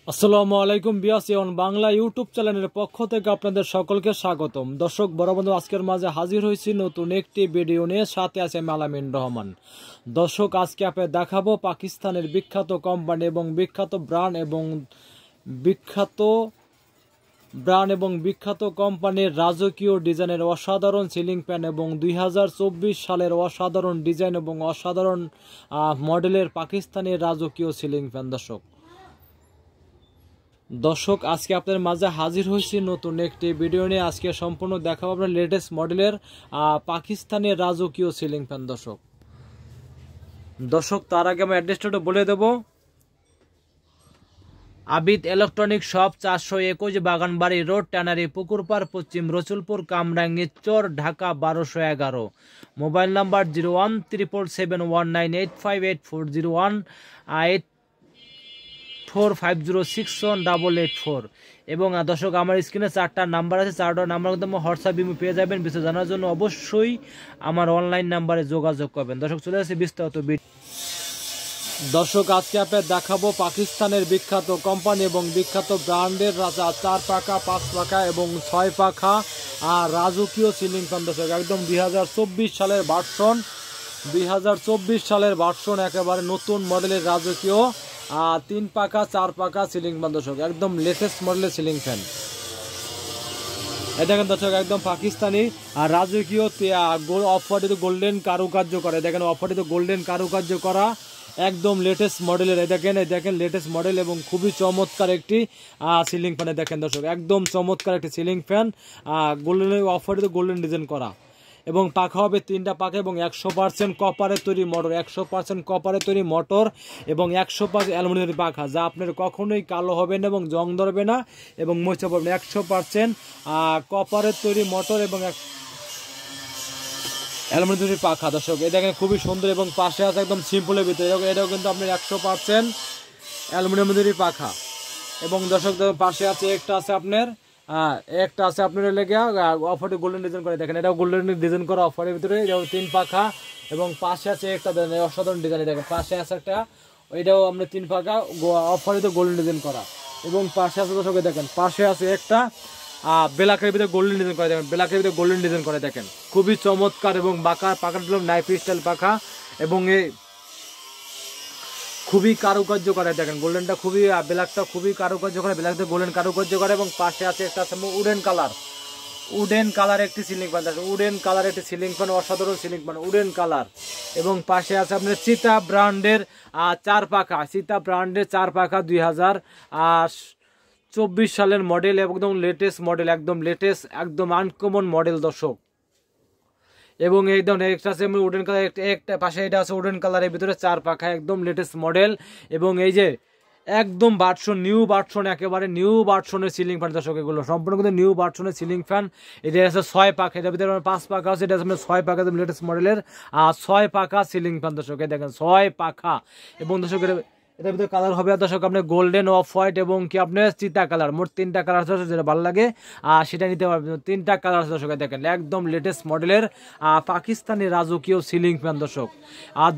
আসসালামু আলাইকুম বিয়াসিয়ন বাংলা ইউটিউব চ্যানেলের পক্ষ থেকে আপনাদের সকলকে স্বাগতম। দর্শক বন্ধু, আজকের মাঝে হাজির হয়েছি নতুন একটি ভিডিও নিয়ে, সাথে আছে আলামিন রহমান। দর্শক, আজকে আপনাদের দেখাবো পাকিস্তানের বিখ্যাত কোম্পানি এবং বিখ্যাত ব্র্যান্ড এবং বিখ্যাত কোম্পানির রাজকীয় ডিজাইনের অসাধারণ সিলিং ফ্যান এবং 2024 সালের অসাধারণ ডিজাইন এবং অসাধারণ মডেলের পাকিস্তানের রাজকীয় সিলিং ফ্যান। দর্শক, আজকে আপনাদের মাঝে হাজির হয়েছি নতুন একটি ভিডিও নিয়ে। আজকে সম্পূর্ণ দেখাবো আপনার লেটেস্ট মডেলের পাকিস্তানের রাজকীয় সিলিং ফ্যান। দর্শক, তার আগে আমি অ্যাড্রেসটা বলে দেব। Abid electronic shop, 421 Baganbari road, tannery Pukurpar, Paschim Rasulpur, Kamrangi Char, Dhaka 1211। Mobile number 017771985840 018450618884। এবং দর্শক, আমার স্ক্রিনে 4টা নাম্বার আছে, 4টা নাম্বার কিন্তু হোয়াটসঅ্যাপ বিমু পেয়ে যাবেন। বিস্তারিত জানার জন্য অবশ্যই আমার অনলাইন নাম্বারে যোগাযোগ করবেন। দর্শক, চলে আসছে বিস্তারিত। দর্শক, আজকে আপনাদের দেখাবো পাকিস্তানের বিখ্যাত কোম্পানি এবং বিখ্যাত ব্র্যান্ডের 4 পাখা, 5 পাখা এবং 6 পাখা রাজকীয় সিলিং ফ্যান। দর্শক, একদম 2024 সালের ভার্সন একেবারে নতুন মডেলের রাজকীয় 3 পাখা 4 পাখা সিলিং ফ্যান। দর্শক, একদম লেটেস্ট মডেলের সিলিং ফ্যান। দেখেন দর্শক, একদম পাকিস্তানি রাজকীয় অফারিত গোল্ডেন কারুকার্য করে। দেখেন অফারিত গোল্ডেন কারুকার্য করা একদম লেটেস্ট মডেলের। দেখেন লেটেস্ট মডেল এবং খুবই চমৎকার একটি সিলিং ফ্যান। দেখেন দর্শক, একদম চমৎকার একটি সিলিং ফ্যান, গোল্ডেন অফারিত গোল্ডেন ডিজাইন করা। এবং পাখা হবে 3টা পাখা এবং 100% কপারের তৈরি মোটর, 100% কপারের তৈরি মোটর এবং 100% অ্যালুমিনিয়ামের পাখা, যা আপনার কখনোই কালো হবে না এবং জং ধরবে না এবং মরিচা পড়বে না। 100% কপারের তৈরি মোটর এবং অ্যালুমিনিয়ামের পাখা। দর্শক, এই দেখেন খুবই সুন্দর এবং পাশে আছে একদম সিম্পলের ভিতরে। এটাও কিন্তু আপনার 100% অ্যালুমিনিয়ামের পাখা। এবং দর্শক, পাশে আছে একটা আছে আপনার লেগে অফারে গোল্ডেন ডিজাইন করে। দেখেন এটাও গোল্ডেন ডিজাইন করা অফারের ভিতরে, 3 পাখা এবং পাশে আছে একটা অসাধারণ ডিজাইন। দেখেন পাশে আছে একটা, এটাও আপনার 3 পাখা অফারে গোল্ডেন ডিজাইন করা। এবং পাশে আছে দর্শক, দেখেন পাশে আছে একটা ব্ল্যাকের ভিতরে গোল্ডেন ডিজাইন করে। দেখেন ব্ল্যাকের ভিতরে গোল্ডেন ডিজাইন করে। দেখেন খুবই চমৎকার এবং পাখাটা নাইফ স্টাইল পাখা এবং খুবই কারুকার্য করে। দেখেন গোল্ডেনটা খুবই, ব্ল্যাকটা খুবই কারুকার্য করে, ব্ল্যাকটা গোল্ডেন কারুকার্য করে। এবং পাশে আছে একটা উডেন কালার একটি সিলিং ফ্যান। উডেন কালার একটি সিলিং ফ্যান, অসাধারণ সিলিং ফ্যান, উডেন কালার। এবং পাশে আছে আপনার চিতা ব্র্যান্ডের 4 পাখা, 2024 সালের মডেল, একদম লেটেস্ট মডেল, একদম আনকমন মডেল। দর্শক, এবং এই ধরনের একটা আছে উডেন কালার, একটা পাশে এটা আছে উডেন কালারের ভিতরে 4 পাখা, একদম লেটেস্ট মডেল। এবং এই যে একদম নিউ ভার্সন, একেবারে নিউ ভার্সনের সিলিং ফ্যান। দর্শক, এগুলো সম্পূর্ণ কিন্তু নিউ ভার্সনের সিলিং ফ্যান। এটা আছে 6 পাখা, এটার ভিতরে 5 পাখা আছে, এটা আছে 6 পাখা, একদম লেটেস্ট মডেলের 6 পাখা সিলিং ফ্যান। দর্শক, দেখেন 6 পাখা। এবং দর্শক, এটার ভিতরে কালার হবে দর্শক আপনার গোল্ডেন, অফ হোয়াইট এবং কি আপনার চিতা কালার। মোট 3টা কালার আছে, যেটা ভালো লাগে সেটা নিতে পারবেন। 3টা কালার আছে দর্শক। দেখেন একদম লেটেস্ট মডেলের পাকিস্তানি রাজকীয় সিলিং ফ্যান। দর্শক,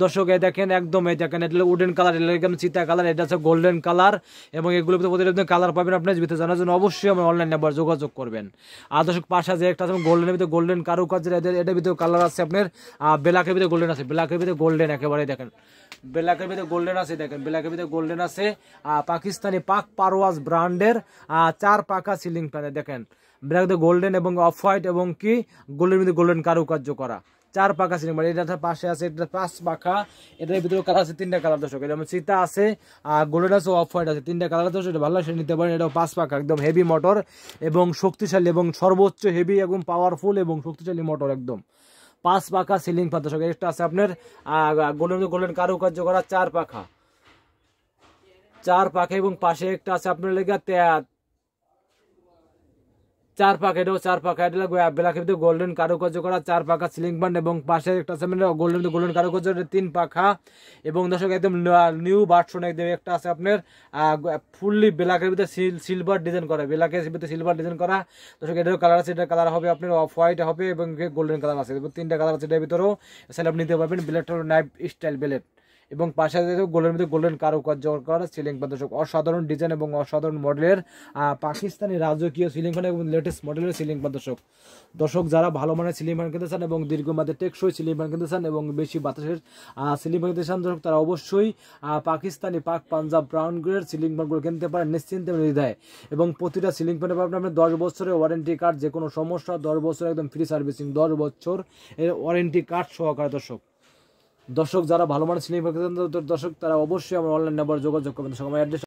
দর্শক দেখেন একদম দেখেন এটা উডেন কালার, একদম চিতা কালার, এটা হচ্ছে গোল্ডেন কালার। এবং এগুলোর ভিতরে প্রতিটা কালার পাবেন। আপনার ভিতরে জানার জন্য অবশ্যই আমার অনলাইন নাম্বার যোগাযোগ করবেন। দর্শক, পাশে যে একটা আছে গোল্ডেনের ভিতরে গোল্ডেন কারুকার্যের, এটার ভিতরে কালার আছে আপনার ব্ল্যাকের ভিতরে গোল্ডেন আছে, ব্ল্যাকের ভিতরে গোল্ডেন একেবারে। দেখেন ব্ল্যাকের ভিতরে গোল্ডেন আছে, দেখেন ব্ল্যাকের ভিতরে গোল্ডেন আছে। পাকিস্তানি পাক পারওয়াজ ব্র্যান্ডের 4 পাখা সিলিং ফ্যান। দেখেন ব্ল্যাক গোল্ডেন এবং অফ হোয়াইট এবং কি গোল্ডের ভিতরে গোল্ডেন কারুকার্য করা 4 পাখা সিলিং ফ্যান। এটা পাশে আছে এটা 5 পাখা, এটার ভিতরে কালার আছে 3টা কালার। দর্শক, এটা চিতা আছে, গোল্ডেন আছে, অফ হোয়াইট আছে, 3টা কালার। দর্শক, এটা ভালো সে নিতে পারেন। এটাও 5 পাখা, একদম হেভি মোটর এবং শক্তিশালী এবং সর্বোচ্চ হেভি এবং পাওয়ারফুল এবং শক্তিশালী মোটর, একদম 5 পাখা সিলিং ফ্যান। দর্শক, একটা আছে আপনার গোল্ডেন কারুকার্য করা 4 পাখা এবং পাশে একটা আছে আপনার লেগে 4 পাখা, এটাও 4 পাখা, এটা ব্ল্যাকের ভিতরে গোল্ডেন কারুকার্য করা 4 পাখা সিলিং ফ্যান। এবং পাশে একটা আছে গোল্ডেন কারুকার্য 3 পাখা। এবং দর্শক, একদম নিউ ভার্সন, একদম একটা আছে আপনার ফুললি ব্ল্যাকের ভিতরে সিলভার ডিজাইন করা, ব্ল্যাকের ভিতরে সিলভার ডিজাইন করা। দর্শক, এটারও কালার আছে, এটার কালার হবে আপনার অফ হোয়াইট হবে এবং গোল্ডেন কালার আছে, এবং 3টা কালার আছে। এটার ভিতরেও সেটা আপনি নিতে পারবেন। ব্লেডটা নাইফ স্টাইল ব্লেড, এবং পাশে গোল্ডের মধ্যে গোল্ডেন কারুকার্য করা সিলিং ফ্যান দর্শক, অসাধারণ ডিজাইন এবং অসাধারণ মডেলের পাকিস্তানি রাজকীয় সিলিং ফ্যান এবং লেটেস্ট মডেলের সিলিং ফ্যান দর্শক। দর্শক যারা ভালো মানের সিলিং ফ্যান কিনতে চান এবং দীর্ঘমেয়াদে টেকসই সিলিং ফ্যান কিনতে চান এবং বেশি বাতাসের সিলিং ফ্যান কিনতে চান দর্শক, তারা অবশ্যই পাকিস্তানি পাক পাঞ্জাব ব্রাউন গ্রেড সিলিং ফ্যানগুলো কিনতে পারেন নিশ্চিন্তে নির্দ্বিধায়। এবং প্রতিটা সিলিং ফ্যানে পাবেন আপনি 10 বছরের ওয়ারেন্টি কার্ড, যে কোনো সমস্যা 10 বছর একদম ফ্রি সার্ভিসিং, 10 বছর এর ওয়ারেন্টি কার্ড সহকারে দর্শক। দর্শক যারা ভালো মানের সিলিং ফ্যান কিনতে চান দর্শক, তারা অবশ্যই আমার অনলাইন নাম্বার যোগাযোগ করবেন দর্শক। আমার অ্যাড্রেস